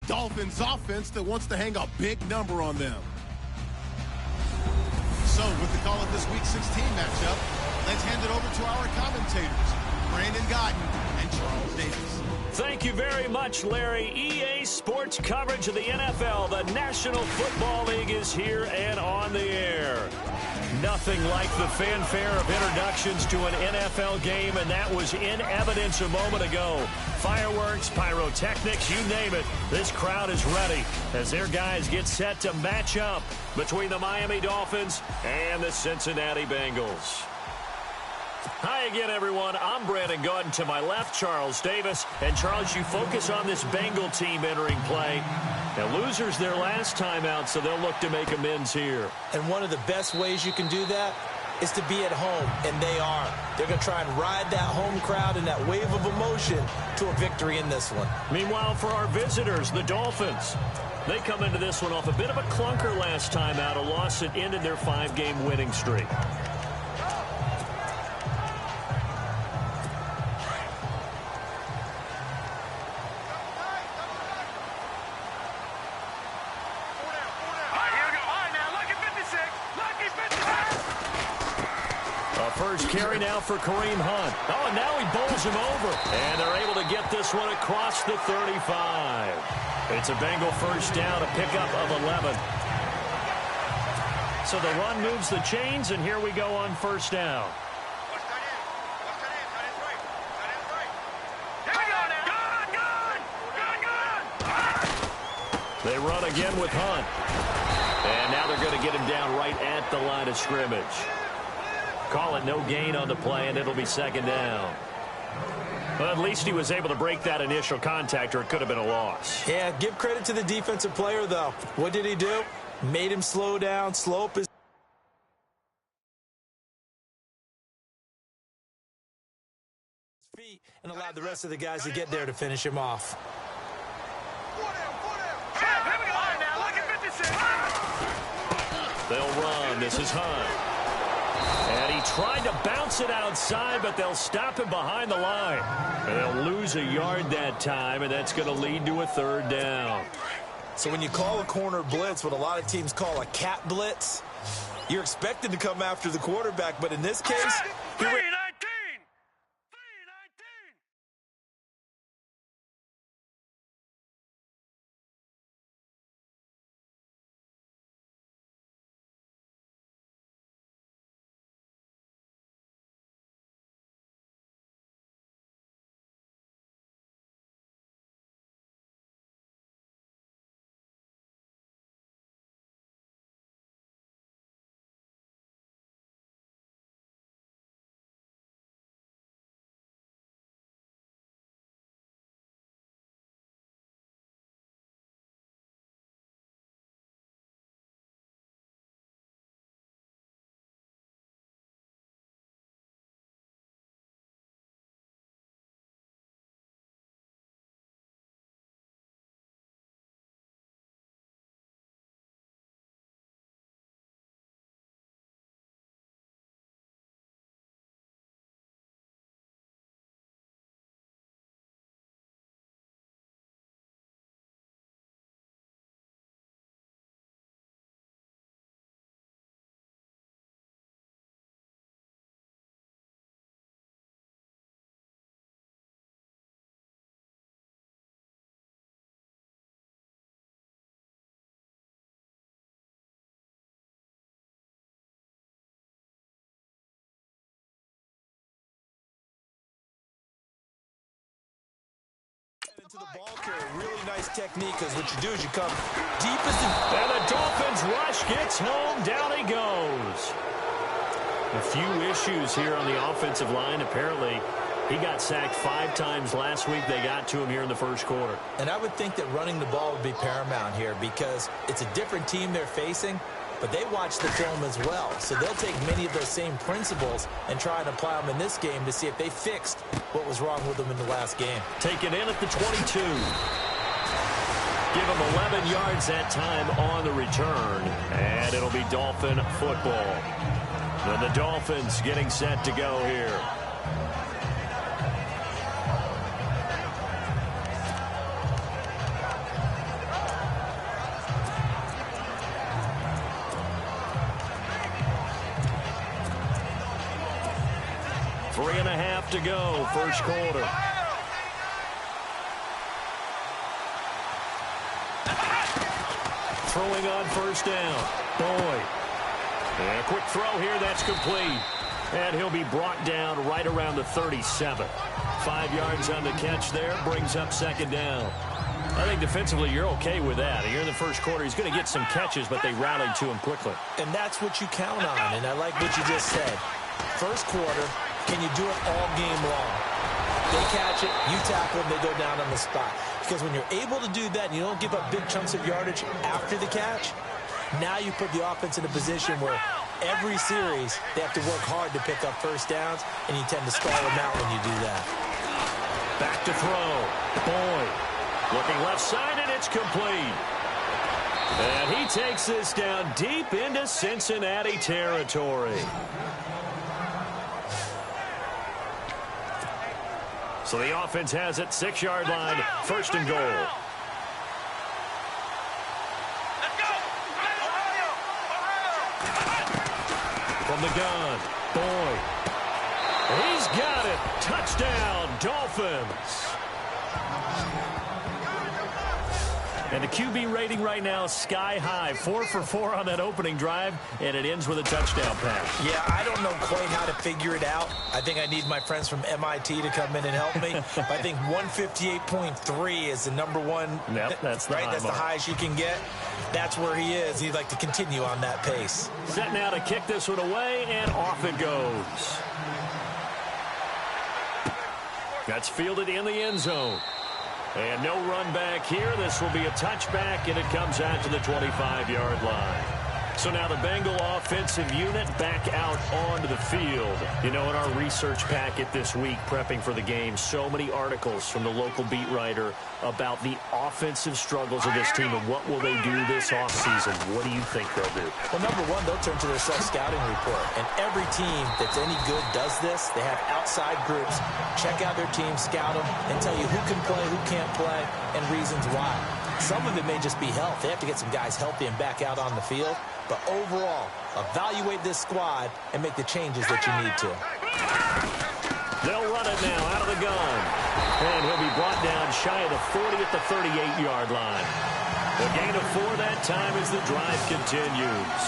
Dolphins offense that wants to hang a big number on them. So with the call of this Week 16 matchup, let's hand it over to our commentators, Brandon Godden and Charles Davis. Thank you very much, Larry. EA Sports coverage of the NFL. The National Football League is here and on the air. Nothing like the fanfare of introductions to an NFL game, and that was in evidence a moment ago. Fireworks, pyrotechnics, you name it. This crowd is ready as their guys get set to match up between the Miami Dolphins and the Cincinnati Bengals. Hi again, everyone. I'm Brandon Godden. To my left, Charles Davis. And, Charles, you focus on this Bengal team entering play. Now, losers their last time out, so they'll look to make amends here. And one of the best ways you can do that is to be at home, and they are. They're going to try and ride that home crowd and that wave of emotion to a victory in this one. Meanwhile, for our visitors, the Dolphins, they come into this one off a bit of a clunker last time out, a loss that ended their 5-game winning streak. First carry now for Kareem Hunt. Oh, and now he bowls him over. And they're able to get this one across the 35. It's a Bengal first down, a pickup of 11. So the run moves the chains, and here we go on first down. They run again with Hunt. And now they're going to get him down right at the line of scrimmage. Call it no gain on the play, and it'll be second down. Well, at least he was able to break that initial contact, or it could have been a loss. Yeah, give credit to the defensive player, though. What did he do? Made him slow down, slow up his feet, and allowed the rest of the guys to get there to finish him off. They'll run. This is Hunt. And he tried to bounce it outside, but they'll stop him behind the line. And they'll lose a yard that time, and that's going to lead to a third down. So when you call a corner blitz, what a lot of teams call a cat blitz, you're expected to come after the quarterback, but in this case, he ran. Into the ball carrier. Really nice technique, because what you do is you come deepest. And the Dolphins rush gets home. Down he goes. A few issues here on the offensive line. Apparently, he got sacked 5 times last week. They got to him here in the first quarter. And I would think that running the ball would be paramount here, because it's a different team they're facing, but they watch the film as well. So they'll take many of those same principles and try and apply them in this game to see if they fixed what was wrong with them in the last game. Taken in at the 22. Give him 11 yards that time on the return, and it'll be Dolphin football. And the Dolphins getting set to go here. left to go, first quarter. Throwing on first down. Boyd. And a quick throw here, that's complete. And he'll be brought down right around the 37. 5 yards on the catch there, brings up second down. I think defensively you're okay with that. Here in the first quarter, he's going to get some catches, but they rallied to him quickly. And that's what you count on, and I like what you just said. First quarter, can you do it all game long? They catch it, you tackle them, they go down on the spot. Because when you're able to do that and you don't give up big chunks of yardage after the catch, now you put the offense in a position where every series they have to work hard to pick up first downs, and you tend to stall them out when you do that. Back to throw. Boyd. Looking left side, and it's complete. And he takes this down deep into Cincinnati territory. So the offense has it, 6-yard line, first and goal. From the gun, Boyd. He's got it. Touchdown, Dolphins. And the QB rating right now sky high. 4 for 4 on that opening drive, and it ends with a touchdown pass. Yeah, I don't know quite how to figure it out. I think I need my friends from MIT to come in and help me. But I think 158.3 is the number one. Yep, that's the right. That's the highest you can get. That's where he is. He'd like to continue on that pace. Set now to kick this one away, and off it goes. That's fielded in the end zone. And no run back here. This will be a touchback, and it comes out to the 25-yard line. So now the Bengal offensive unit back out onto the field. You know, in our research packet this week, prepping for the game, so many articles from the local beat writer about the offensive struggles of this team and what will they do this offseason. What do you think they'll do? Well, number one, they'll turn to their self-scouting report. And every team that's any good does this. They have outside groups, check out their team, scout them, and tell you who can play, who can't play, and reasons why. Some of it may just be health. They have to get some guys healthy and back out on the field. But overall, evaluate this squad and make the changes that you need to. They'll run it now out of the gun. And he'll be brought down shy of the 40 at the 38-yard line. A gain of 4 that time as the drive continues.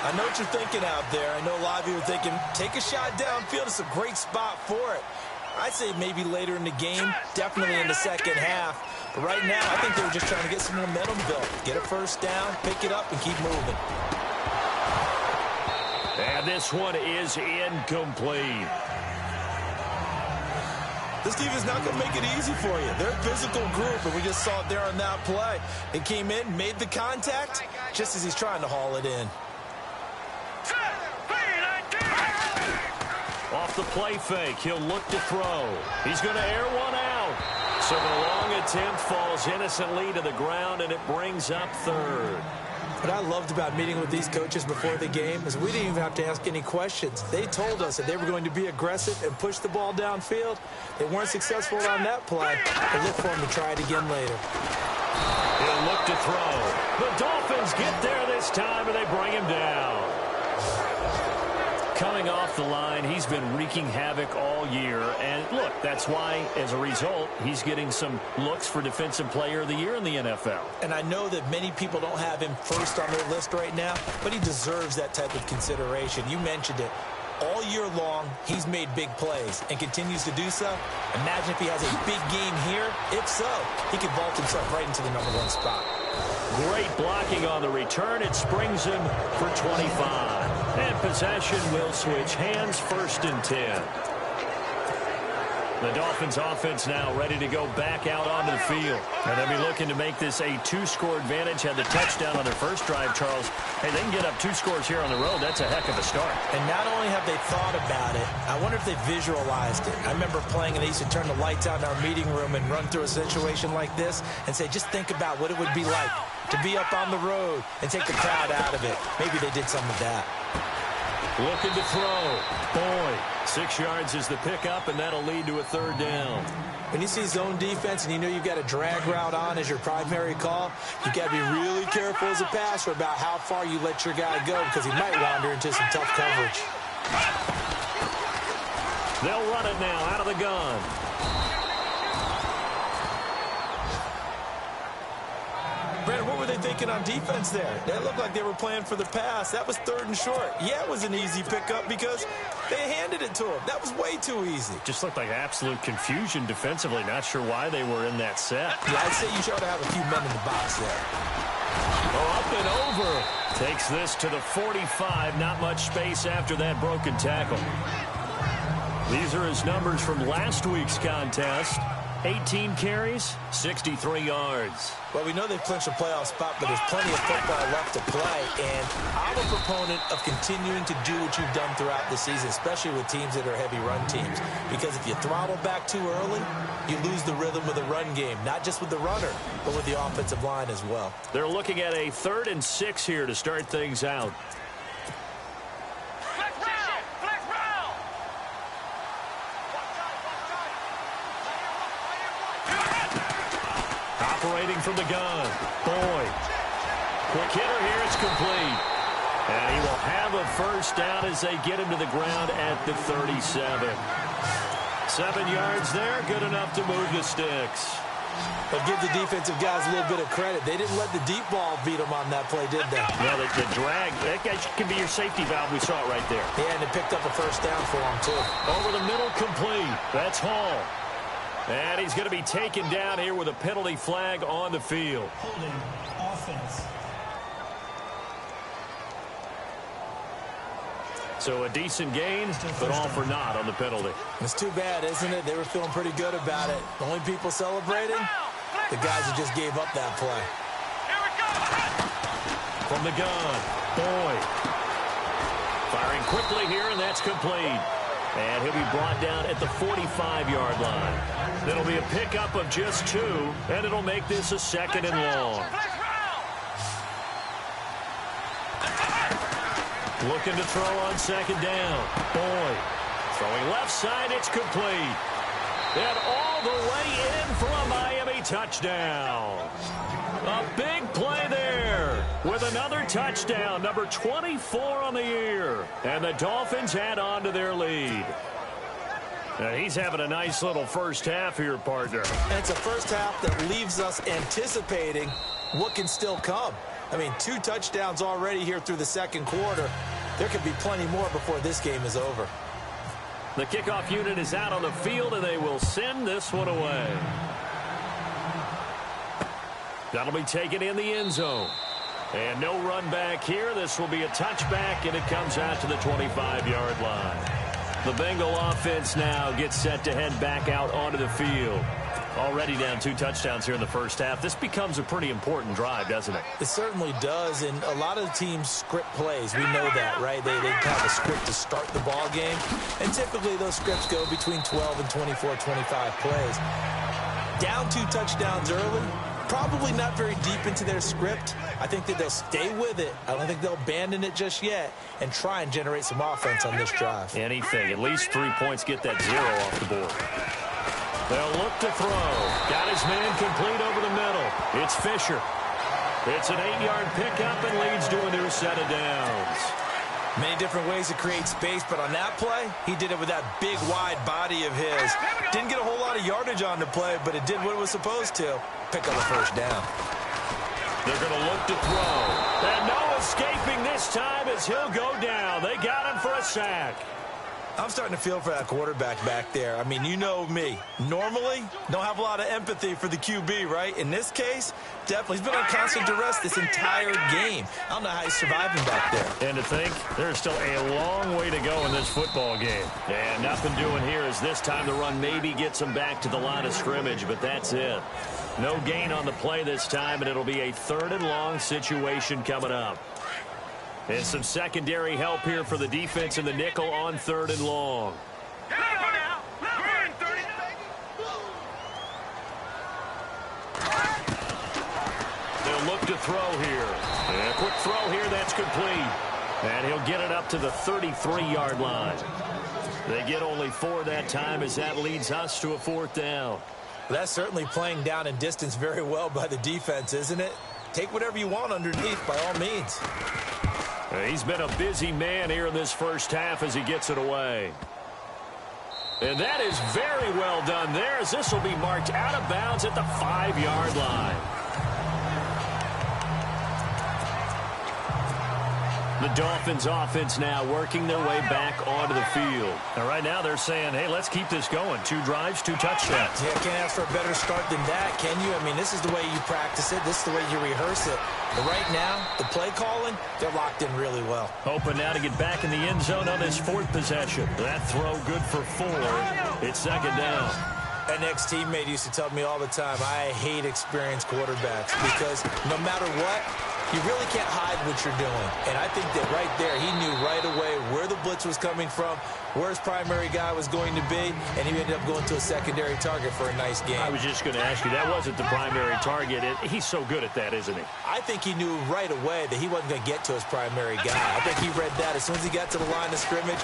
I know what you're thinking out there. I know a lot of you are thinking, take a shot downfield. It's a great spot for it. I'd say maybe later in the game, definitely in the second half. But right now, I think they were just trying to get some momentum built. Get a first down, pick it up, and keep moving. And this one is incomplete. This defense is not going to make it easy for you. They're a physical group, and we just saw it there on that play. They came in, made the contact, just as he's trying to haul it in. Off the play fake, he'll look to throw. He's going to air one out. So the long attempt falls innocently to the ground, and it brings up third. What I loved about meeting with these coaches before the game is we didn't even have to ask any questions. They told us that they were going to be aggressive and push the ball downfield. They weren't successful on that play, but look for them to try it again later. He'll look to throw. The Dolphins get there this time, and they bring him down. Coming off the line, he's been wreaking havoc all year. And look, that's why, as a result, he's getting some looks for Defensive Player of the Year in the NFL. And I know that many people don't have him first on their list right now, but he deserves that type of consideration. You mentioned it. All year long, he's made big plays and continues to do so. Imagine if he has a big game here. If so, he could vault himself right into the #1 spot. Great blocking on the return. It springs him for 25. And possession will switch hands, 1st and 10. The Dolphins offense now ready to go back out onto the field. And they'll be looking to make this a 2-score advantage. Had the touchdown on their first drive, Charles. Hey, they can get up 2 scores here on the road. That's a heck of a start. And not only have they thought about it, I wonder if they visualized it. I remember playing, and they used to turn the lights out in our meeting room and run through a situation like this and say, just think about what it would be like to be up on the road and take the crowd out of it. Maybe they did some of that. Looking to throw. Boyd. 6 yards is the pickup, and that'll lead to a 3rd down. When you see zone defense and you know you've got a drag route on as your primary call, you've got to be really careful as a passer about how far you let your guy go because he might wander into some tough coverage. They'll run it now out of the gun. Brandon, what were they thinking on defense there? They looked like they were playing for the pass. That was 3rd and short. Yeah, it was an easy pickup because they handed it to him. That was way too easy. Just looked like absolute confusion defensively. Not sure why they were in that set. Yeah, I'd say you should have a few men in the box there. Oh, up and over. Takes this to the 45. Not much space after that broken tackle. These are his numbers from last week's contest. 18 carries, 63 yards. Well, we know they've clinched a playoff spot, but there's plenty of football left to play. And I'm a proponent of continuing to do what you've done throughout the season, especially with teams that are heavy run teams. Because if you throttle back too early, you lose the rhythm of the run game, not just with the runner, but with the offensive line as well. They're looking at a 3rd and 6 here to start things out. Operating from the gun. Boyd. Quick hitter here. It's complete. And he will have a first down as they get him to the ground at the 37. 7 yards there. Good enough to move the sticks. But give the defensive guys a little bit of credit. They didn't let the deep ball beat them on that play, did they? No, the drag, that can be your safety valve. We saw it right there. Yeah, and it picked up a first down for them, too. Over the middle, complete. That's Hall. And he's going to be taken down here with a penalty flag on the field. Holding offense. So a decent gain, but all for naught on the penalty. It's too bad, isn't it? They were feeling pretty good about it. The only people celebrating, the guys who just gave up that play. Here we go. From the gun, Boyd. Firing quickly here, and that's complete. And he'll be brought down at the 45-yard line. It'll be a pickup of just 2, and it'll make this a 2nd and long. Looking to throw on 2nd down. Boyd throwing left side. It's complete. And all the way in for a Miami touchdown. A big play there with another touchdown, number 24 on the year. And the Dolphins add on to their lead. Now he's having a nice little first half here, partner. And it's a first half that leaves us anticipating what can still come. I mean, 2 touchdowns already here through the 2nd quarter. There could be plenty more before this game is over. The kickoff unit is out on the field, and they will send this one away. That'll be taken in the end zone. And no run back here. This will be a touchback, and it comes out to the 25-yard line. The Bengal offense now gets set to head back out onto the field. Already down 2 touchdowns here in the first half. This becomes a pretty important drive, doesn't it? It certainly does, and a lot of teams script plays. We know that, right? They have a script to start the ball game, and typically those scripts go between 12 and 24, 25 plays. Down 2 touchdowns early, probably not very deep into their script. I think that they'll stay with it. I don't think they'll abandon it just yet and try and generate some offense on this drive. Anything. At least 3 points, get that 0 off the board. They'll look to throw. Got his man complete over the middle. It's Fisher. It's an 8-yard pickup and leads to a new set of downs. Many different ways to create space, but on that play, he did it with that big, wide body of his. Didn't get a whole lot of yardage on the play, but it did what it was supposed to. Pick up a first down. They're going to look to throw. And no escaping this time as he'll go down. They got him for a sack. I'm starting to feel for that quarterback back there. I mean, you know me. Normally, don't have a lot of empathy for the QB, right? In this case, definitely. He's been on constant duress this entire game. I don't know how he's surviving back there. And to think, there's still a long way to go in this football game. And nothing doing here is this time the run maybe gets him back to the line of scrimmage, but that's it. No gain on the play this time, and it'll be a 3rd and long situation coming up. And some secondary help here for the defense in the nickel on 3rd and long. They'll look to throw here. And a quick throw here, that's complete. And he'll get it up to the 33-yard line. They get only 4 that time as that leads us to a 4th down. That's certainly playing down in distance very well by the defense, isn't it? Take whatever you want underneath by all means. He's been a busy man here in this first half as he gets it away. And that is very well done there, as this will be marked out of bounds at the 5-yard line. The Dolphins offense now working their way back onto the field. And right now they're saying, hey, let's keep this going. 2 drives, 2 touchdowns. Yeah, can't ask for a better start than that, can you? I mean, this is the way you practice it. This is the way you rehearse it. But right now, the play calling, they're locked in really well. Hoping now to get back in the end zone on this 4th possession. That throw good for 4. It's 2nd down. An ex-teammate used to tell me all the time, I hate experienced quarterbacks because no matter what, you really can't hide what you're doing. And I think that right there, he knew right away where the blitz was coming from, where his primary guy was going to be, and he ended up going to a secondary target for a nice game. I was just going to ask you, that wasn't the primary target. He's so good at that, isn't he? I think he knew right away that he wasn't going to get to his primary guy. I think he read that as soon as he got to the line of scrimmage,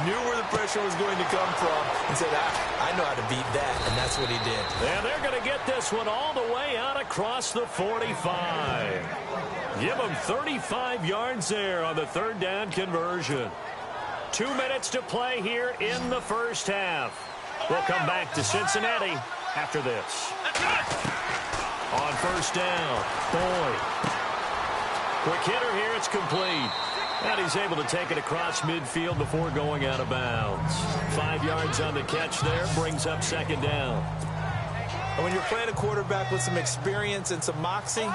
knew where the pressure was going to come from, and said, I know how to beat that, and that's what he did. And they're going to get this one all the way out across the 45. Give them 35 yards there on the 3rd down conversion. 2 minutes to play here in the first half. We'll come back to Cincinnati after this. On 1st down, Boyd. Quick hitter here, it's complete. And he's able to take it across midfield before going out of bounds. 5 yards on the catch there, brings up 2nd down. And when you're playing a quarterback with some experience and some moxie,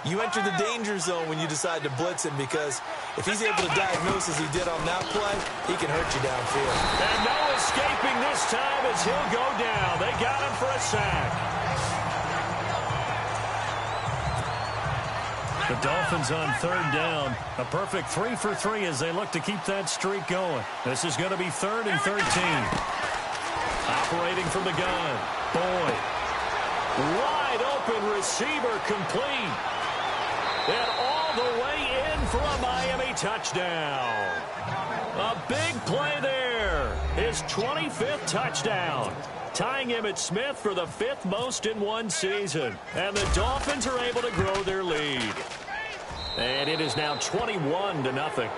you enter the danger zone when you decide to blitz him, because if he's able to diagnose as he did on that play, he can hurt you downfield. And no escaping this time as he'll go down. They got him for a sack. The Dolphins on 3rd down. A perfect 3 for 3 as they look to keep that streak going. This is going to be 3rd and 13. Operating from the gun. Boyd. Wide open receiver complete. And all the way in for a Miami touchdown. A big play there. His 25th touchdown. Tying Emmitt Smith for the 5th most in one season. And the Dolphins are able to grow their lead. And it is now 21-0.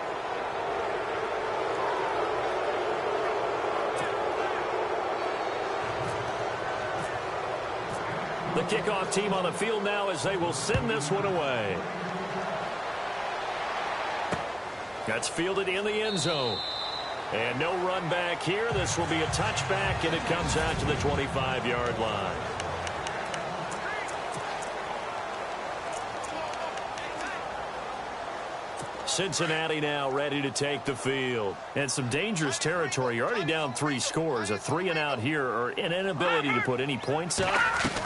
The kickoff team on the field now as they will send this one away. That's fielded in the end zone. And no run back here. This will be a touchback, and it comes out to the 25-yard line. Cincinnati now ready to take the field. And some dangerous territory. You're already down 3 scores. A 3-and-out here, or an inability to put any points up.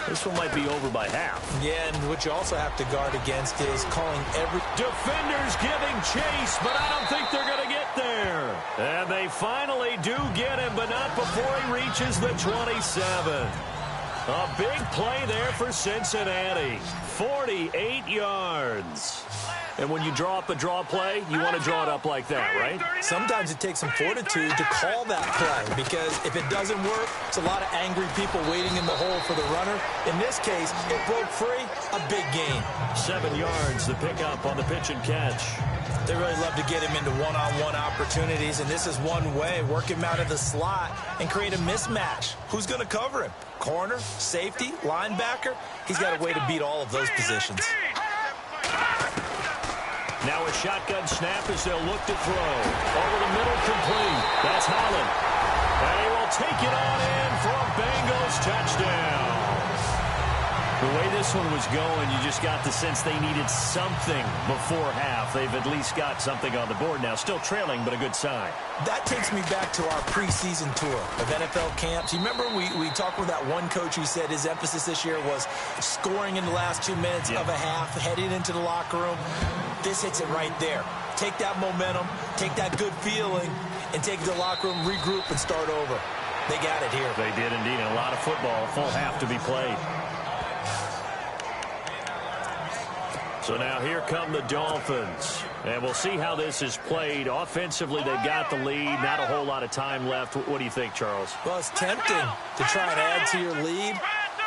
This one might be over by half. Yeah, and what you also have to guard against is calling every... Defenders giving chase, but I don't think they're going to get there. And they finally do get him, but not before he reaches the 27. A big play there for Cincinnati. 48 yards. And when you draw up a draw play, you want to draw it up like that, right? Sometimes it takes some fortitude to call that play, because if it doesn't work, it's a lot of angry people waiting in the hole for the runner. In this case, it broke free, a big gain. 7 yards, the pickup on the pitch and catch. They really love to get him into one-on-one opportunities, and this is one way. Work him out of the slot and create a mismatch. Who's going to cover him? Corner, safety, linebacker? He's got a way to beat all of those positions. Now a shotgun snap as they'll look to throw. Over the middle, complete. That's Holland. And he will take it on in for a Bengals touchdown. The way this one was going, you just got the sense they needed something before half. They've at least got something on the board now. Still trailing, but a good sign. That takes me back to our preseason tour of NFL camps. You remember we talked with that one coach who said his emphasis this year was scoring in the last 2 minutes of a half, heading into the locker room. This hits it right there. Take that momentum, take that good feeling, and take it to the locker room, regroup, and start over. They got it here. They did indeed. And a lot of football, full half to be played. So now here come the Dolphins. And we'll see how this is played. Offensively, they've got the lead. Not a whole lot of time left. What do you think, Charles? Well, it's tempting to try and add to your lead,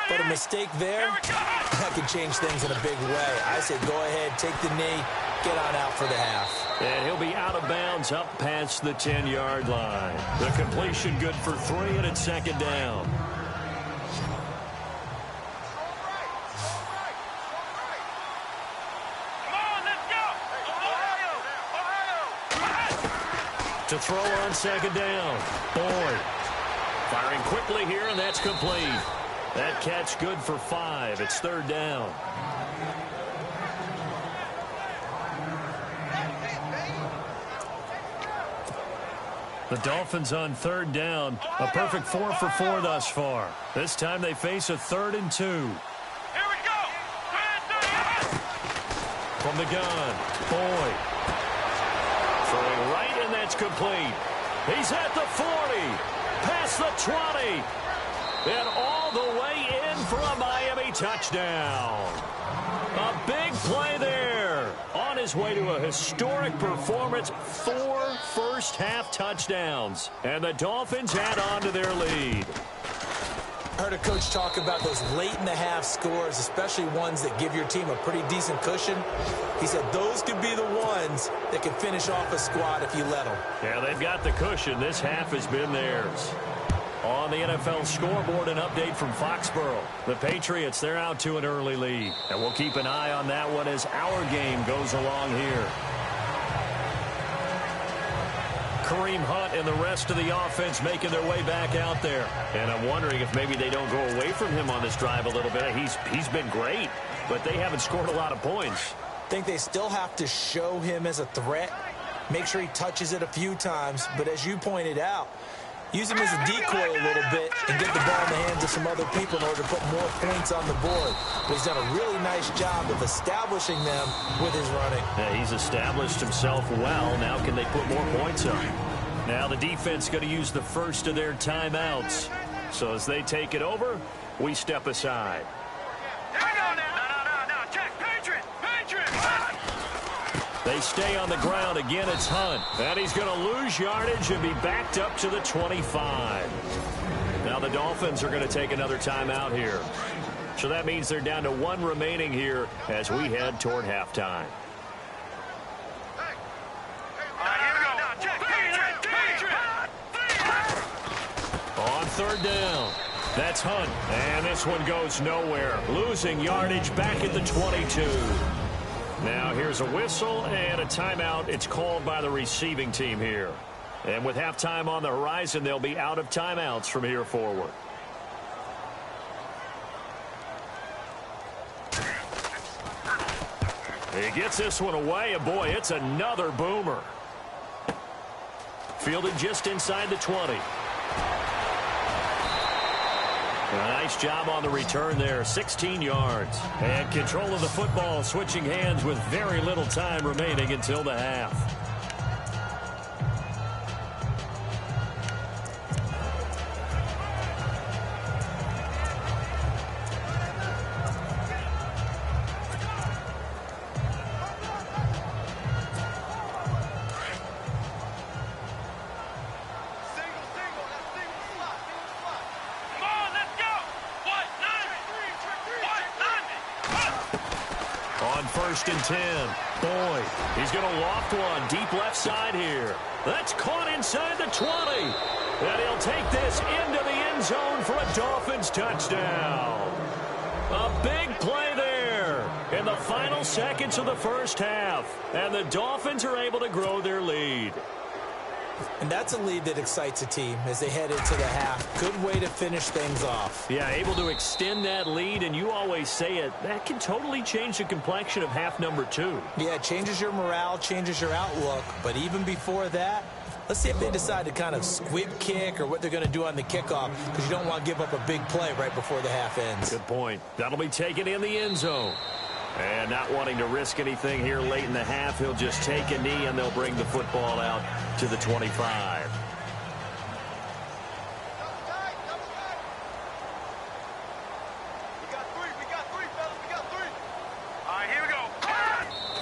but a mistake there, that could change things in a big way. I say go ahead, take the knee, get on out for the half. And he'll be out of bounds up past the 10-yard line. The completion good for 3, and it's second down. To throw on second down. Boyd firing quickly here, and that's complete. That catch good for 5. It's third down. The Dolphins on third down. A perfect 4 for 4 thus far. This time they face a 3rd and 2. Here we go. From the gun, Boyd. Throwing right, and that's complete. He's at the 40, past the 20, and all the way in for a Miami touchdown. A big play there. On his way to a historic performance, 4 first-half touchdowns, and the Dolphins add on to their lead. I heard a coach talk about those late-in-the-half scores, especially ones that give your team a pretty decent cushion. He said those could be the ones that can finish off a squad if you let them. Yeah, they've got the cushion. This half has been theirs. On the NFL scoreboard, an update from Foxborough. The Patriots, they're out to an early lead. And we'll keep an eye on that one as our game goes along here. Kareem Hunt and the rest of the offense making their way back out there. And I'm wondering if maybe they don't go away from him on this drive a little bit. He's been great, but they haven't scored a lot of points. I think they still have to show him as a threat, make sure he touches it a few times. But as you pointed out, use him as a decoy a little bit and get the ball in the hands of some other people in order to put more points on the board. But he's done a really nice job of establishing them with his running. Yeah, he's established himself well. Now can they put more points up? Now the defense going to use the first of their timeouts. So as they take it over, we step aside. They stay on the ground. Again, it's Hunt. And he's going to lose yardage and be backed up to the 25. Now the Dolphins are going to take another timeout here. So that means they're down to 1 remaining here as we head toward halftime. On third down, that's Hunt. And this one goes nowhere. Losing yardage back at the 22. Now here's a whistle and a timeout. It's called by the receiving team here. And with halftime on the horizon, they'll be out of timeouts from here forward. He gets this one away, and boy, it's another boomer. Fielded just inside the 20. A nice job on the return there, 16 yards. And control of the football, switching hands with very little time remaining until the half. First and 10. Boyd. He's going to loft one deep left side here. That's caught inside the 20. And he'll take this into the end zone for a Dolphins touchdown. A big play there in the final seconds of the first half. And the Dolphins are able to grow their lead. And that's a lead that excites a team as they head into the half. Good way to finish things off. Yeah, able to extend that lead, and you always say it, that can totally change the complexion of half number 2. Yeah, it changes your morale, changes your outlook. But even before that, let's see if they decide to kind of squib kick or what they're going to do on the kickoff, because you don't want to give up a big play right before the half ends. Good point. That'll be taken in the end zone. And not wanting to risk anything here late in the half, he'll just take a knee, and they'll bring the football out to the 25.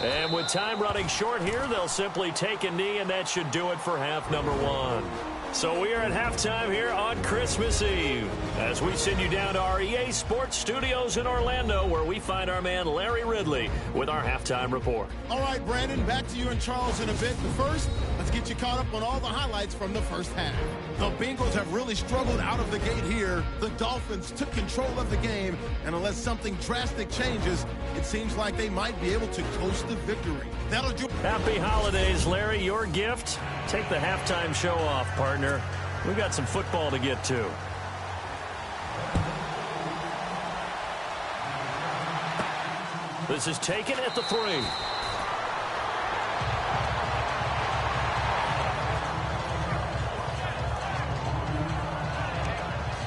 And with time running short here, they'll simply take a knee, and that should do it for half number 1. So we are at halftime here on Christmas Eve as we send you down to our EA Sports Studios in Orlando, where we find our man Larry Ridley with our halftime report. All right, Brandon, back to you and Charles in a bit. But first, let's get you caught up on all the highlights from the first half. The Bengals have really struggled out of the gate here. The Dolphins took control of the game, and unless something drastic changes, it seems like they might be able to coast to victory. That'll do. Happy holidays, Larry. Your gift? Take the halftime show off, partner. We've got some football to get to. This is taken at the 3.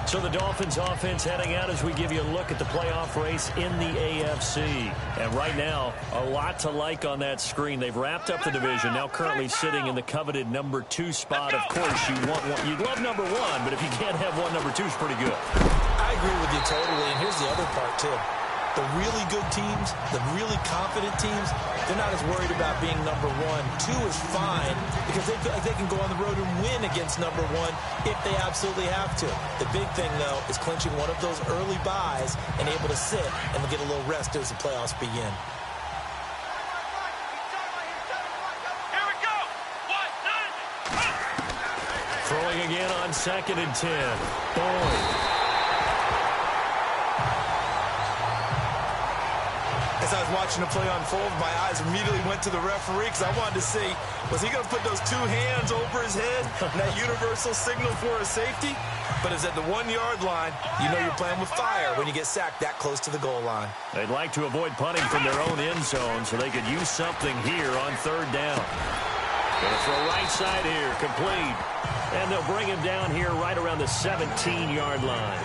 So the Dolphins offense heading out as we give you a look at the playoff race in the AFC. And right now, a lot to like on that screen. They've wrapped up the division, now currently sitting in the coveted number 2 spot. Of course, you'd love number 1, but if you can't have one, number 2 is pretty good. I agree with you totally, and here's the other part, too. The really good teams, the really confident teams, they're not as worried about being number 1. 2 is fine because they feel like they can go on the road and win against number 1 if they absolutely have to. The big thing, though, is clinching one of those early byes and able to sit and get a little rest as the playoffs begin. Here we go. 1, 9. Throwing again on 2nd and 10. Boyd. As I was watching the play unfold, my eyes immediately went to the referee because I wanted to see, was he going to put those 2 hands over his head and that universal signal for a safety? But it's at the 1-yard line. You know you're playing with fire when you get sacked that close to the goal line. They'd like to avoid punting from their own end zone so they could use something here on 3rd down. Going to throw right side here, complete. And they'll bring him down here right around the 17-yard line.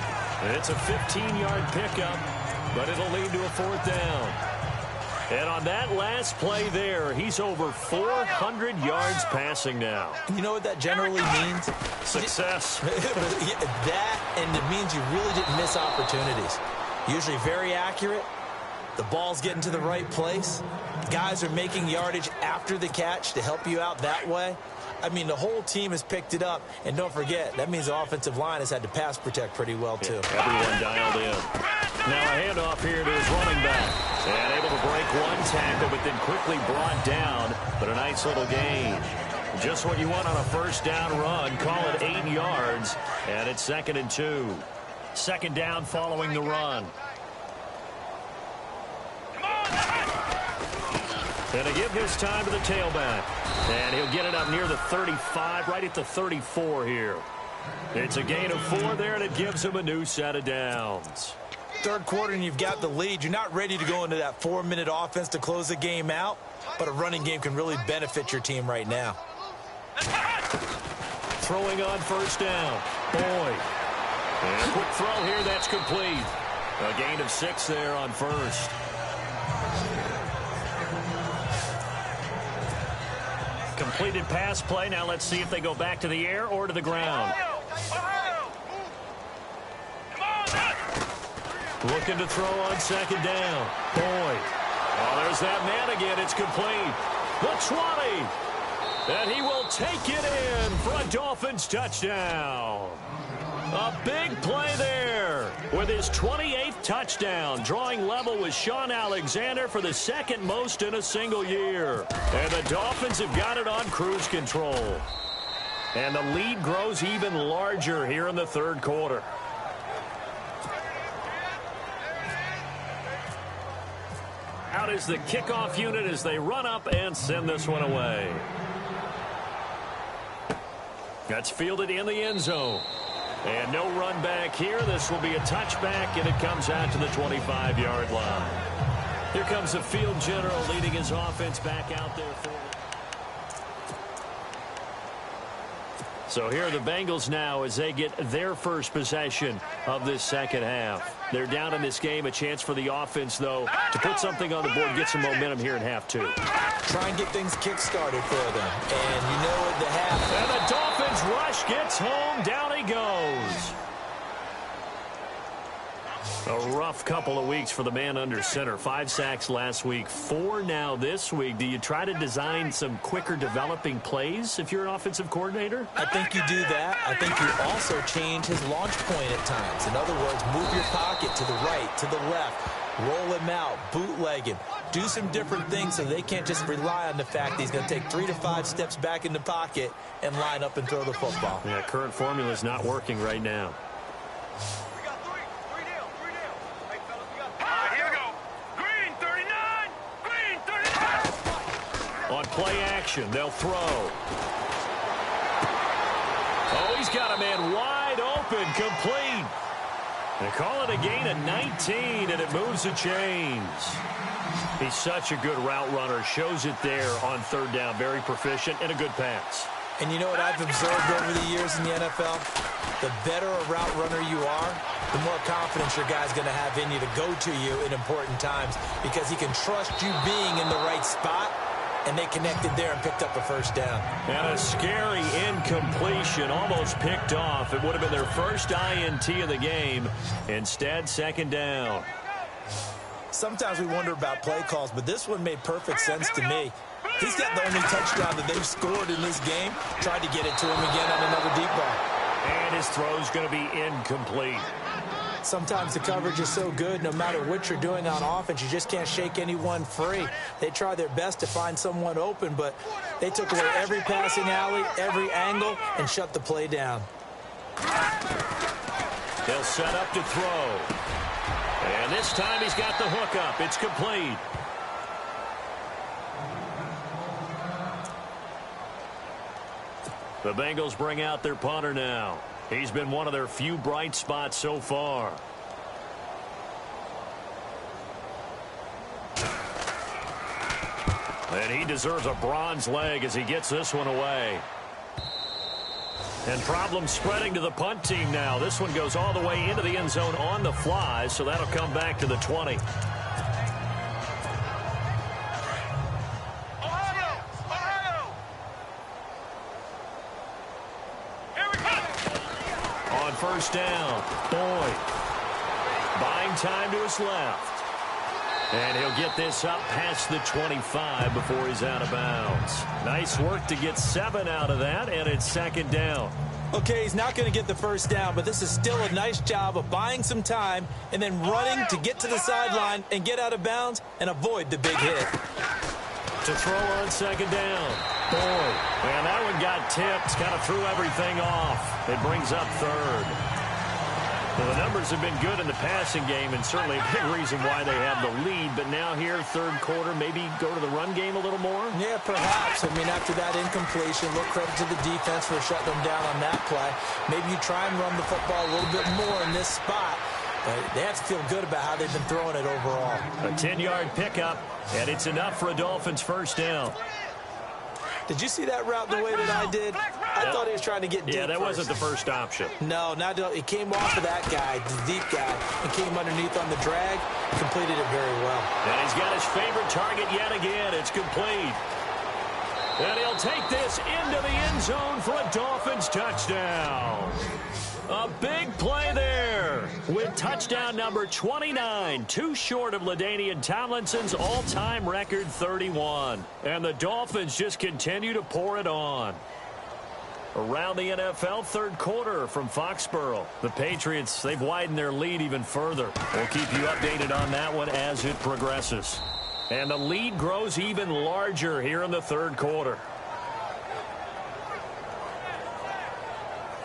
It's a 15-yard pickup, but it'll lead to a 4th down. And on that last play there, he's over 400 yards passing now. You know what that generally means? Success. That, and it means you really didn't miss opportunities. Usually very accurate. The ball's getting to the right place. Guys are making yardage after the catch to help you out that way. I mean, the whole team has picked it up. And don't forget, that means the offensive line has had to pass protect pretty well, too. Yeah, everyone dialed in. Now a handoff here to his running back. And able to break one tackle, but then quickly brought down. But a nice little gain. Just what you want on a 1st down run. Call it 8 yards. And it's 2nd and 2. 2nd down following the run. And to give his time to the tailback. And he'll get it up near the 35, right at the 34 here. It's a gain of 4 there, and it gives him a new set of downs. 3rd quarter, and you've got the lead. You're not ready to go into that 4-minute offense to close the game out, but a running game can really benefit your team right now. Throwing on 1st down. Boyd. And a quick throw here, that's complete. A gain of 6 there on 1st. Completed pass play. Now let's see if they go back to the air or to the ground. Looking to throw on 2nd down. Boyd. Oh, there's that man again. It's complete. The 20. And he will take it in for a Dolphins touchdown. A big play there with his 28th touchdown, drawing level with Sean Alexander for the 2nd most in a single year. And the Dolphins have got it on cruise control. And the lead grows even larger here in the 3rd quarter. Out is the kickoff unit as they run up and send this one away. That's fielded in the end zone. And no run back here. This will be a touchback, and it comes out to the 25-yard line. Here comes the field general leading his offense back out there for it. So here are the Bengals now as they get their first possession of this 2nd half. They're down in this game. A chance for the offense, though, to put something on the board, get some momentum here in half 2. Try and get things kick-started for them. And you know what the half. And the Dolphins rush gets home. Down he goes. A rough couple of weeks for the man under center. 5 sacks last week, 4 now this week. Do you try to design some quicker developing plays if you're an offensive coordinator? I think you do that. I think you also change his launch point at times. In other words, move your pocket to the right, to the left, roll him out, bootleg him. Do some different things so they can't just rely on the fact that he's going to take 3 to 5 steps back in the pocket and line up and throw the football. Yeah, current formula is not working right now. On play action, they'll throw. Oh, he's got a man wide open, complete. They call it a gain of 19, and it moves the chains. He's such a good route runner. Shows it there on third down. Very proficient and a good pass. And you know what I've observed over the years in the NFL? The better a route runner you are, the more confidence your guy's going to have in you to go to you in important times because he can trust you being in the right spot. And they connected there and picked up a first down. And a scary incompletion, almost picked off. It would have been their first INT of the game. Instead, second down. Sometimes we wonder about play calls, but this one made perfect sense to me. He's got the only touchdown that they've scored in this game. Tried to get it to him again on another deep ball. And his throw's going to be incomplete. Sometimes the coverage is so good, no matter what you're doing on offense, you just can't shake anyone free. They try their best to find someone open, but they took away every passing alley, every angle, and shut the play down. They'll set up to throw. And this time he's got the hook up. It's complete. The Bengals bring out their punter now. He's been one of their few bright spots so far. And he deserves a bronze leg as he gets this one away. And problems spreading to the punt team now. This one goes all the way into the end zone on the fly, so that'll come back to the 20. First down. Boyd. Buying time to his left. And he'll get this up past the 25 before he's out of bounds. Nice work to get 7 out of that, and it's second down. Okay, he's not going to get the first down, but this is still a nice job of buying some time and then running to get to the sideline and get out of bounds and avoid the big hit. To throw on second down. Boyd. And that one got tipped. Kind of threw everything off. It brings up third. Well, the numbers have been good in the passing game and certainly a big reason why they have the lead. But now here, third quarter, maybe go to the run game a little more? Yeah, perhaps. I mean, after that incompletion, a little credit to the defense for shutting them down on that play. Maybe you try and run the football a little bit more in this spot. But they have to feel good about how they've been throwing it overall. A 10-yard pickup, and it's enough for a Dolphins first down. Did you see that route the way that I did? I thought he was trying to get deep. Yeah, that first. wasn't the first option. No, he came off of that guy, the deep guy, and came underneath on the drag, completed it very well. And he's got his favorite target yet again. It's complete. And he'll take this into the end zone for a Dolphins touchdown. A big play there with touchdown number 29, too short of LaDainian Tomlinson's all-time record 31. And the Dolphins just continue to pour it on. Around the NFL, third quarter from Foxborough. The Patriots, they've widened their lead even further. We'll keep you updated on that one as it progresses. And the lead grows even larger here in the third quarter.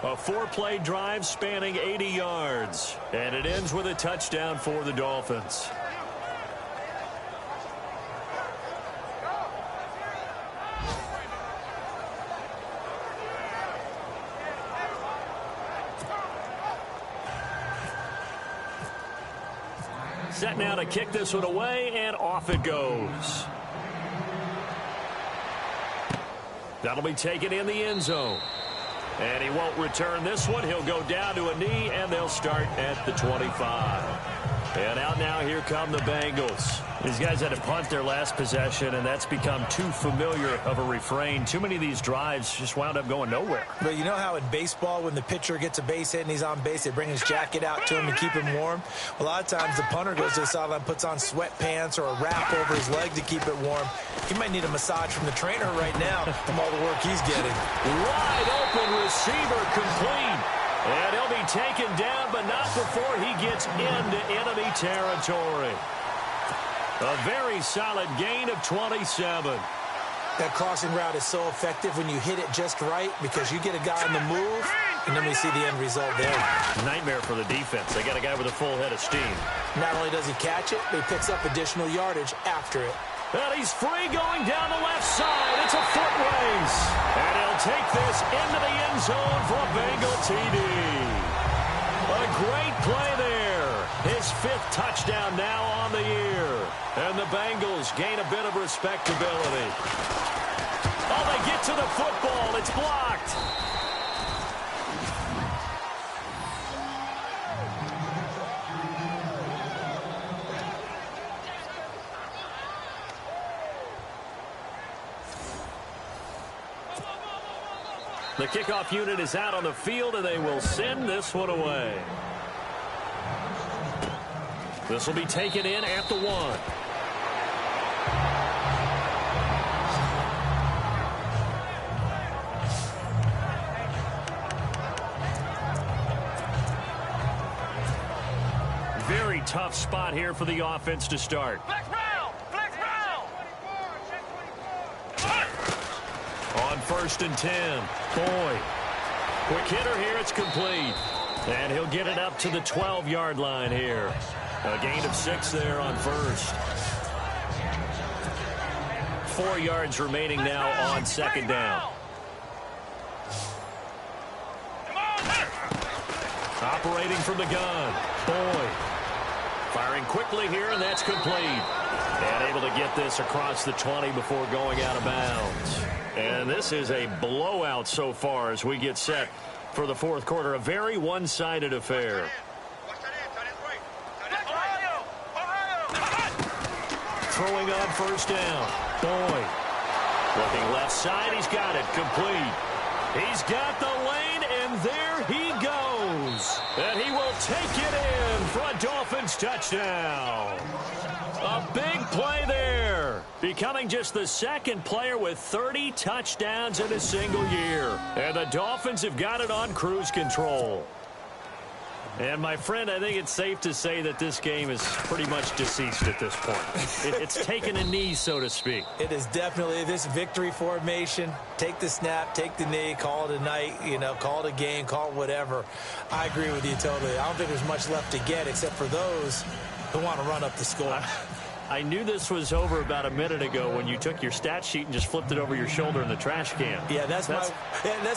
A 4-play drive spanning 80 yards. And it ends with a touchdown for the Dolphins. Set now to kick this one away, and off it goes. That'll be taken in the end zone. And he won't return this one. He'll go down to a knee, and they'll start at the 25. And out now, here come the Bengals. These guys had to punt their last possession, and that's become too familiar of a refrain. Too many of these drives just wound up going nowhere. But you know how in baseball, when the pitcher gets a base hit and he's on base, they bring his jacket out to him to keep him warm? A lot of times the punter goes to the sideline, puts on sweatpants or a wrap over his leg to keep it warm. He might need a massage from the trainer right now from all the work he's getting. Wide open receiver complete. And he'll be taken down, but not before he gets into enemy territory. A very solid gain of 27. That crossing route is so effective when you hit it just right because you get a guy on the move, and then we see the end result there. Nightmare for the defense. They got a guy with a full head of steam. Not only does he catch it, but he picks up additional yardage after it. And he's free going down the left side. It's a foot race. And he'll take this into the end zone for a Bengal TD. A great play there. His 5th touchdown now on the year. And the Bengals gain a bit of respectability. Oh, they get to the football. It's blocked. The kickoff unit is out on the field, and they will send this one away. This will be taken in at the 1. Very tough spot here for the offense to start. Flex round! Flex round! On 1st and 10. Boyd. Quick hitter here. It's complete. And he'll get it up to the 12-yard line here. A gain of 6 there on 1st. 4 yards remaining now on 2nd down. Operating from the gun. Boyd. Firing quickly here, and that's complete. And able to get this across the 20 before going out of bounds. And this is a blowout so far as we get set for the 4th quarter. A very one-sided affair. Throwing on 1st down. Boyd. Looking left side. He's got it. Complete. He's got the lane, and there he goes. And he will take it in for a Dolphins touchdown. A big play there. Becoming just the 2nd player with 30 touchdowns in a single year. And the Dolphins have got it on cruise control. And, my friend, I think it's safe to say that this game is pretty much deceased at this point. It's taken a knee, so to speak. It is definitely this victory formation. Take the snap, take the knee, call it a night, call it a game, call it whatever. I agree with you totally. I don't think there's much left to get except for those who want to run up the score. I knew this was over about a minute ago when you took your stat sheet and just flipped it over your shoulder in the trash can. Yeah, that's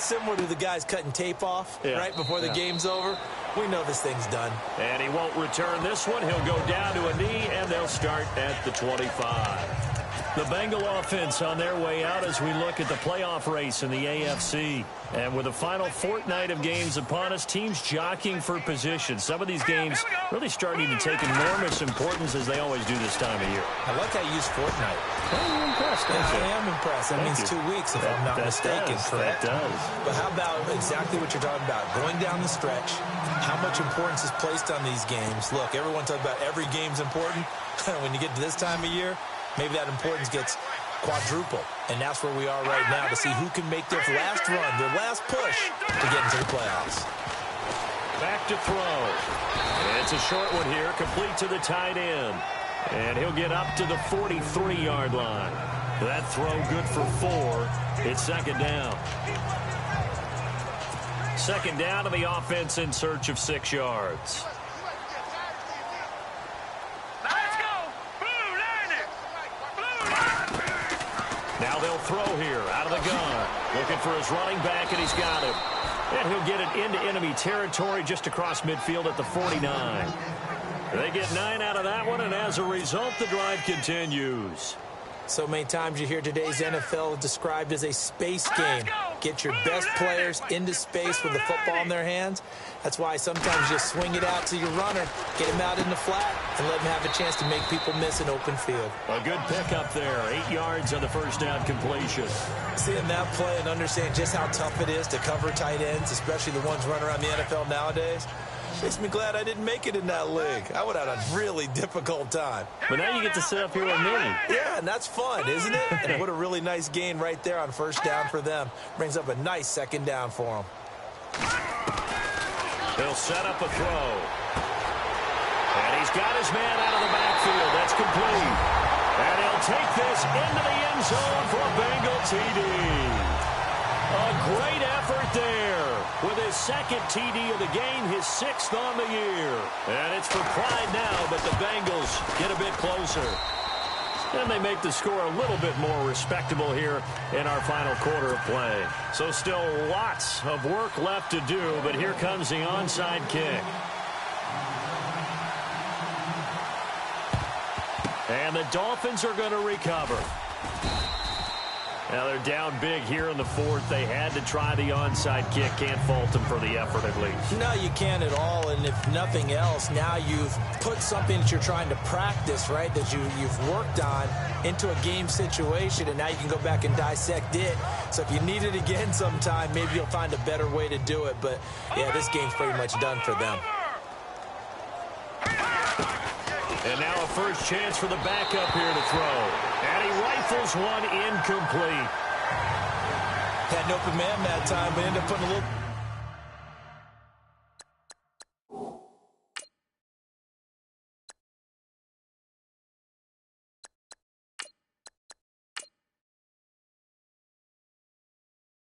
similar to the guys cutting tape off right before the game's over. We know this thing's done. And he won't return this one. He'll go down to a knee, and they'll start at the 25. The Bengal offense on their way out as we look at the playoff race in the AFC. And with the final fortnight of games upon us, teams jockeying for position. Some of these games really starting to take enormous importance as they always do this time of year. I like how you use fortnight. You're impressed, I am impressed. That means 2 weeks, if I'm not mistaken, correct? That does. But how about exactly what you're talking about? Going down the stretch, how much importance is placed on these games? Look, everyone talks about every game's important. When you get to this time of year, maybe that importance gets quadruple. And that's where we are right now to see who can make their last run, their last push to get into the playoffs. Back to throw. It's a short one here, complete to the tight end. And he'll get up to the 43-yard line. That throw good for 4. It's 2nd down. 2nd down to the offense in search of 6 yards. Now they'll throw here out of the gun. Looking for his running back, and he's got it. And he'll get it into enemy territory just across midfield at the 49. They get 9 out of that one, and as a result, the drive continues. So many times you hear today's NFL described as a space game. get your best players into space with the football in their hands. That's why sometimes you swing it out to your runner, get him out in the flat, and let him have a chance to make people miss an open field. A good pickup there. 8 yards on the first down completion. Seeing that play and understand just how tough it is to cover tight ends, especially the ones running around the NFL nowadays, makes me glad I didn't make it in that league. I would have had a really difficult time. But now you get to sit up here with me. Yeah, and that's fun, isn't it? And what a really nice gain right there on first down for them. Brings up a nice second down for them. He'll set up a throw. And he's got his man out of the backfield. That's complete. And he'll take this into the end zone for a Bengal TD. A great effort there. With his second TD of the game, his 6th on the year. And it's for pride now, but the Bengals get a bit closer. And they make the score a little bit more respectable here in our final quarter of play. So still lots of work left to do, but here comes the onside kick. And the Dolphins are going to recover. Now they're down big here in the 4th. They had to try the onside kick. Can't fault them for the effort at least. No, you can't at all. And if nothing else, now you've put something that you're trying to practice, right, that you've worked on into a game situation, and now you can go back and dissect it. So if you need it again sometime, maybe you'll find a better way to do it. But, yeah, this game's pretty much done for them. And now a first chance for the backup here to throw. And he rifles one incomplete. Had an open man that time, but ended up putting a little...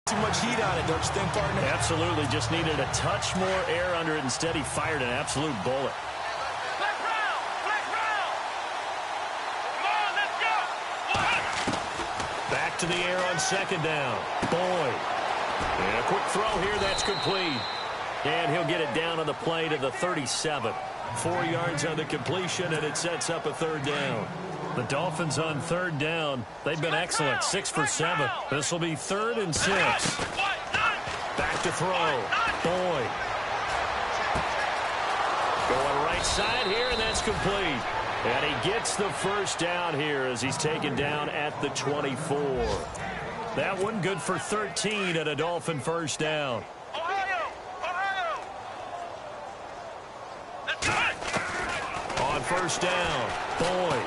too much heat on it, don't you think, partner? Absolutely. Just needed a touch more air under it. Instead, he fired an absolute bullet. To the air on second down. Boyd. And a quick throw here. That's complete. And he'll get it down on the play to the 37. 4 yards on the completion, and it sets up a third down. The Dolphins on third down. They've been excellent. 6 for 7. This will be 3rd and 6. Back to throw. Boyd. Going right side here, and that's complete. And he gets the first down here as he's taken down at the 24. That one good for 13 at a Dolphin first down. On first down, Boyd.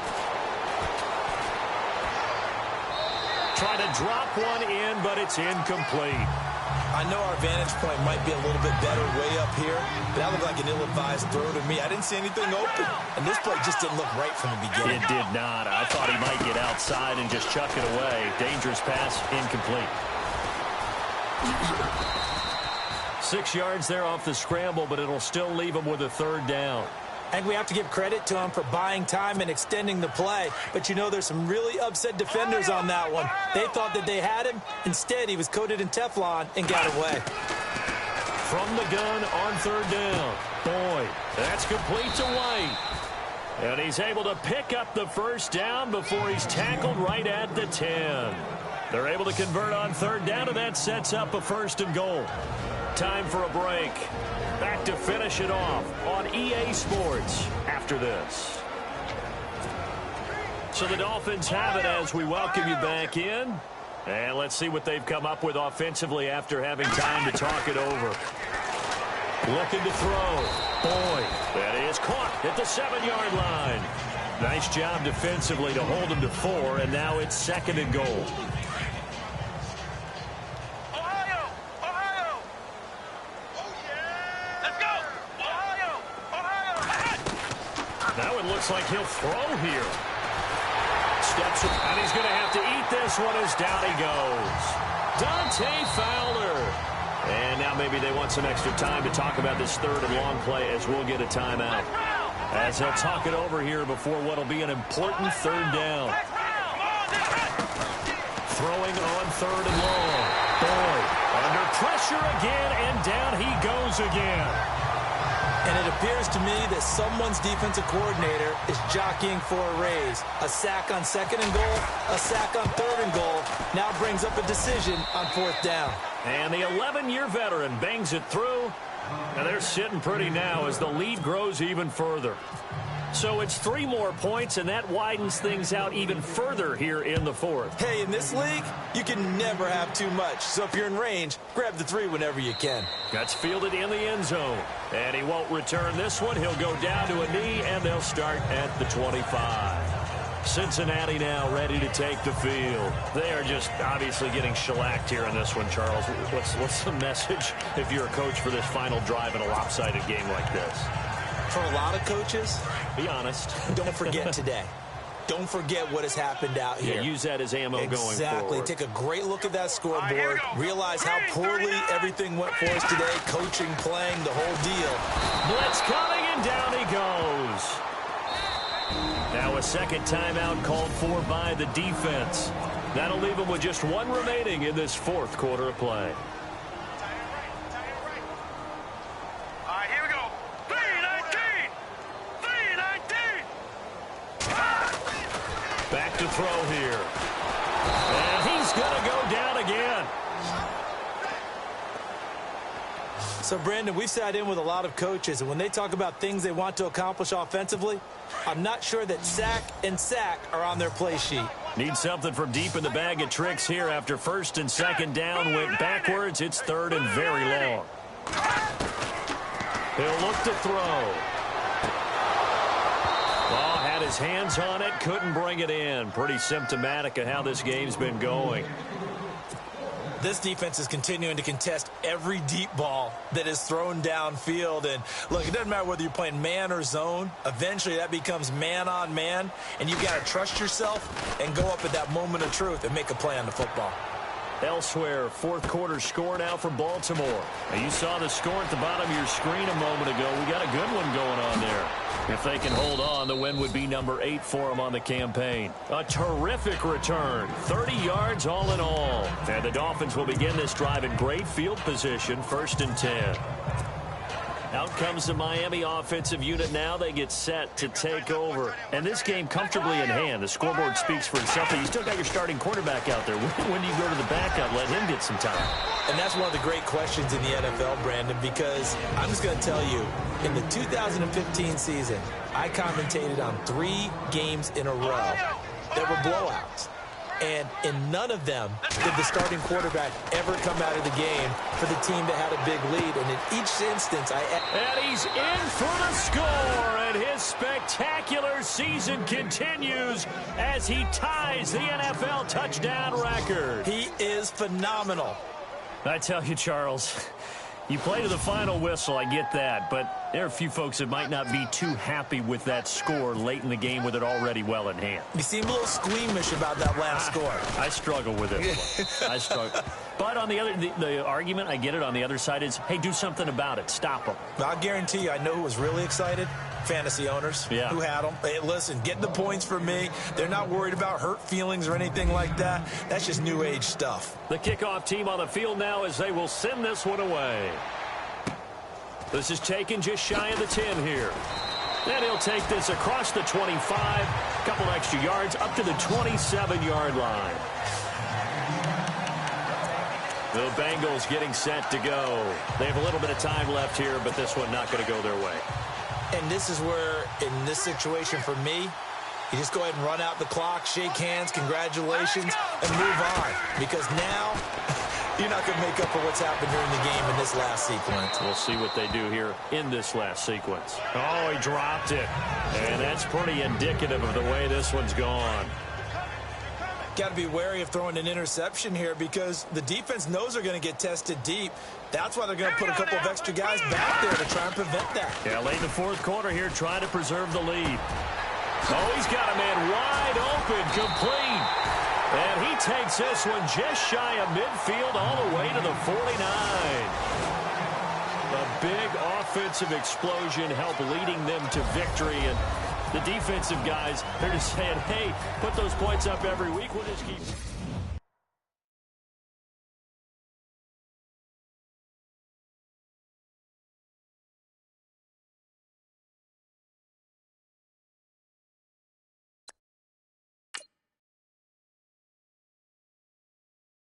Trying to drop one in, but it's incomplete. I know our vantage point might be a little bit better way up here, but that looked like an ill-advised throw to me. I didn't see anything open, and this play just didn't look right from the beginning. It did not. I thought he might get outside and just chuck it away. Dangerous pass, incomplete. 6 yards there off the scramble, but it'll still leave him with a third down. I think we have to give credit to him for buying time and extending the play. But, you know, there's some really upset defenders on that one. They thought that they had him. Instead, he was coated in Teflon and got away. From the gun on third down. Boyd. That's complete to White. And he's able to pick up the first down before he's tackled right at the 10. They're able to convert on third down, and that sets up a 1st and goal. Time for a break. Back to finish it off on EA Sports after this. So the Dolphins have it as we welcome you back in. And let's see what they've come up with offensively after having time to talk it over. Looking to throw. Boyd. That is caught at the 7-yard line. Nice job defensively to hold him to 4, and now it's 2nd and goal. That one looks like he'll throw here. Steps up, and he's going to have to eat this one as down he goes. Dante Fowler. And now maybe they want some extra time to talk about this 3rd and long play as we'll get a timeout. As they'll talk it over here before what will be an important 3rd down. Throwing on 3rd and long. Boyd under pressure again, and down he goes again. And it appears to me that someone's defensive coordinator is jockeying for a raise. A sack on 2nd and goal, a sack on 3rd and goal. Now brings up a decision on 4th down. And the 11-year veteran bangs it through. And they're sitting pretty now as the lead grows even further. So it's 3 more points, and that widens things out even further here in the 4th. Hey, in this league, you can never have too much. So if you're in range, grab the 3 whenever you can. That's fielded in the end zone. And he won't return this one. He'll go down to a knee, and they'll start at the 25. Cincinnati now ready to take the field. They are just obviously getting shellacked here in this one, Charles. What's the message if you're a coach for this final drive in a lopsided game like this? For a lot of coaches, be honest. Don't forget today. Don't forget what has happened out here. Yeah, use that as ammo going forward. Exactly. Take a great look at that scoreboard. Realize how poorly everything went for us today. Coaching, playing, the whole deal. Blitz coming, and down he goes. Now a second timeout called for by the defense. That'll leave them with just 1 remaining in this 4th quarter of play. Back to throw here. And he's going to go down again. So, Brandon, we've sat in with a lot of coaches, and when they talk about things they want to accomplish offensively, I'm not sure that sack and sack are on their play sheet. Need something from deep in the bag of tricks here after 1st and 2nd down went backwards. It's 3rd and very long. He'll look to throw. Ball had his hands on it, couldn't bring it in. Pretty symptomatic of how this game's been going. This defense is continuing to contest every deep ball that is thrown downfield. And, look, it doesn't matter whether you're playing man or zone. Eventually, that becomes man-on-man, and you've got to trust yourself and go up at that moment of truth and make a play on the football. Elsewhere, 4th quarter score now for Baltimore. Now, you saw the score at the bottom of your screen a moment ago. We got a good one going on there. If they can hold on, the win would be number 8 for them on the campaign. A terrific return. 30 yards all in all. And the Dolphins will begin this drive in great field position, 1st and 10. Out comes the Miami offensive unit now. They get set to take over. And this game comfortably in hand. The scoreboard speaks for itself. But you still got your starting quarterback out there. When do you go to the backup? Let him get some time. And that's one of the great questions in the NFL, Brandon, because I'm just going to tell you, in the 2015 season, I commentated on 3 games in a row that were blowouts. And in none of them did the starting quarterback ever come out of the game for the team that had a big lead. And in each instance, And he's in for the score, and his spectacular season continues as he ties the NFL touchdown record. He is phenomenal. I tell you, Charles, you play to the final whistle, I get that, but there are a few folks that might not be too happy with that score late in the game with it already well in hand. You seem a little squeamish about that last score. I struggle with it. I struggle. But on the argument, I get it, on the other side is, hey, do something about it. Stop them. I'll guarantee you, I know who was really excited. Fantasy owners who had them. Hey, listen, get the points for me. They're not worried about hurt feelings or anything like that. That's just new age stuff. The kickoff team on the field now as they will send this one away. This is taken just shy of the 10 here. Then he'll take this across the 25, a couple extra yards up to the 27-yard line. The Bengals getting set to go. They have a little bit of time left here, but this one not going to go their way. And this is where, in this situation for me, you just go ahead and run out the clock, shake hands, congratulations, and move on. Because now, you're not going to make up for what's happened during the game in this last sequence. We'll see what they do here in this last sequence. Oh, he dropped it. And that's pretty indicative of the way this one's gone. Got to be wary of throwing an interception here because the defense knows they're going to get tested deep. That's why they're going to put a couple of extra guys back there to try and prevent that. Yeah, late in the 4th quarter here, trying to preserve the lead. Oh, he's got a man wide open, complete. And he takes this one just shy of midfield all the way to the 49. A big offensive explosion helped leading them to victory. And the defensive guys, they're just saying, hey, put those points up every week. We'll just keep...